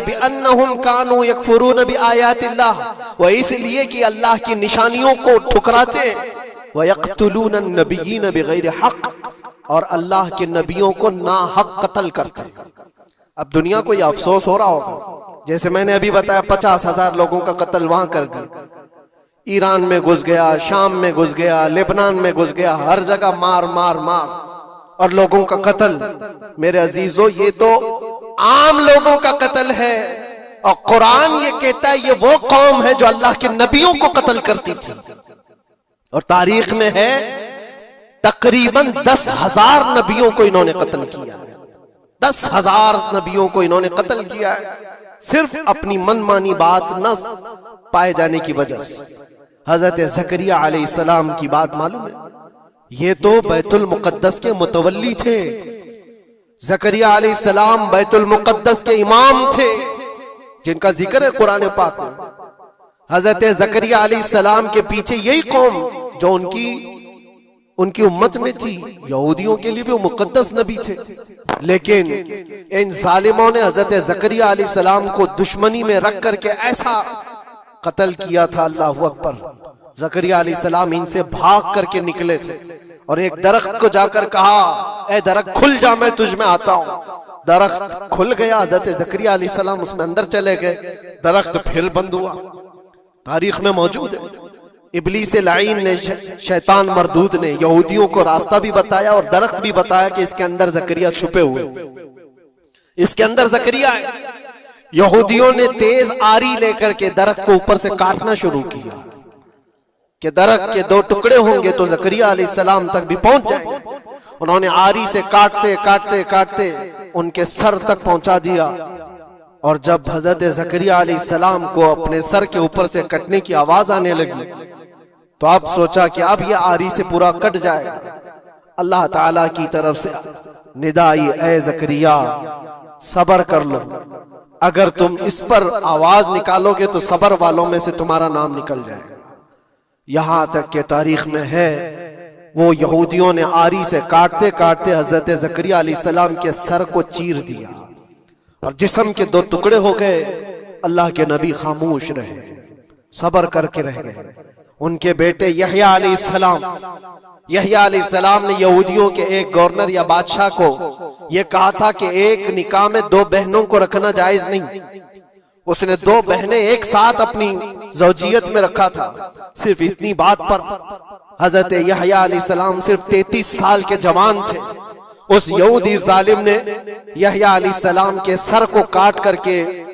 बिअन्नहुम कानू यकफुरून बिआयातिल्लाह, वह इसलिए कि अल्लाह की निशानियों को ठुकराते, व यक़्तुलून नबिय्यीन बिगैर हक़, और अल्लाह के नबियों को नाहक कत्ल करते। अब दुनिया को यह अफसोस हो रहा होगा, जैसे मैंने अभी बताया 50,000 लोगों का कत्ल वहां कर दिया, ईरान में घुस गया, शाम में घुस गया, लेबनान में घुस गया, हर जगह मार मार मार और लोगों का कत्ल। मेरे अजीजों, ये तो आम लोगों का कत्ल है, और कुरान ये कहता है ये वो कौम है जो अल्लाह के नबियों को कत्ल करती थी। और तारीख में है तकरीबन 10,000 नबियों को इन्होंने कत्ल किया है। 10,000 नबियों को इन्होंने कत्ल किया है, सिर्फ अपनी मनमानी बात न पाए जाने की वजह से। हजरत ज़करिया अलैहिस्सलाम की बात मालूम है, ये तो बैतुल मुक़द्दस के मुतवल्ली थे। ज़करिया अलैहिस्सलाम बैतुल मुक़द्दस के इमाम थे, जिनका जिक्र है कुरान पाक में। हजरत ज़करिया अलैहिस्सलाम के पीछे यही कौम जो उनकी उम्मत में थी, यहूदियों के लिए भी वो मुक़द्दस नबी थे, लेकिन इन जालिमों ने हजरत ज़करिया अलैहिस्सलाम को दुश्मनी में रख करके ऐसा कत्ल किया था। अल्लाहु अकबर। ज़करिया अलैहिस्सलाम इनसे भाग करके निकले थे और एक दरख्त को जाकर कहा, ए दरख्त खुल जा, मैं तुझ में आता हूं। दरख्त खुल गया, हजरत ज़करिया अलैहिस्सलाम उसमें अंदर चले गए, दरख्त फिर बंद हुआ। तारीख में मौजूद है, इब्लीस लाइन ने, शैतान मरदूद ने यहूदियों को रास्ता भी बताया और दरख्त भी बताया कि इसके अंदर ज़करिया छुपे हुए, इसके अंदर ज़करिया है। यहूदियों ने तेज आरी लेकर के दरख्त को ऊपर से काटना शुरू किया कि दरख्त के 2 टुकड़े होंगे तो ज़करिया अलैहिस्सलाम तक भी पहुंच जाएंगे। उन्होंने आरी से काटते काटते काटते उनके सर तक पहुंचा दिया, और जब हजरत ज़करिया अलैहिस्सलाम को अपने सर के ऊपर से कटने की आवाज आने लगी तो अब सोचा कि अब यह आरी से पूरा कट जाएगा। अल्लाह ताला की तरफ से निदा आई, ए ज़करिया सब्र कर लो, अगर तुम इस पर आवाज निकालोगे तो सब्र वालों में से तुम्हारा नाम निकल जाएगा। यहां तक के तारीख में है वो यहूदियों ने आरी से काटते काटते हजरत ज़करिया अलैहिस्सलाम के सर को चीर दिया और जिस्म के 2 टुकड़े हो गए। अल्लाह के नबी खामोश रहे, सब्र करके रह गए। उनके बेटे यहया अलैहिस्सलाम ने यहूदियों के एक गवर्नर या बादशाह को यह कहा था कि एक निकाह में 2 बहनों को रखना जायज नहीं। उसने 2 बहनें एक साथ अपनी ज़ौजियत में रखा था। सिर्फ इतनी बात पर हजरत यहया अलैहिस्सलाम सिर्फ 33 साल के जवान थे। उस यहूदी जालिम ने यहया अलैहिस्सलाम के सर को काट करके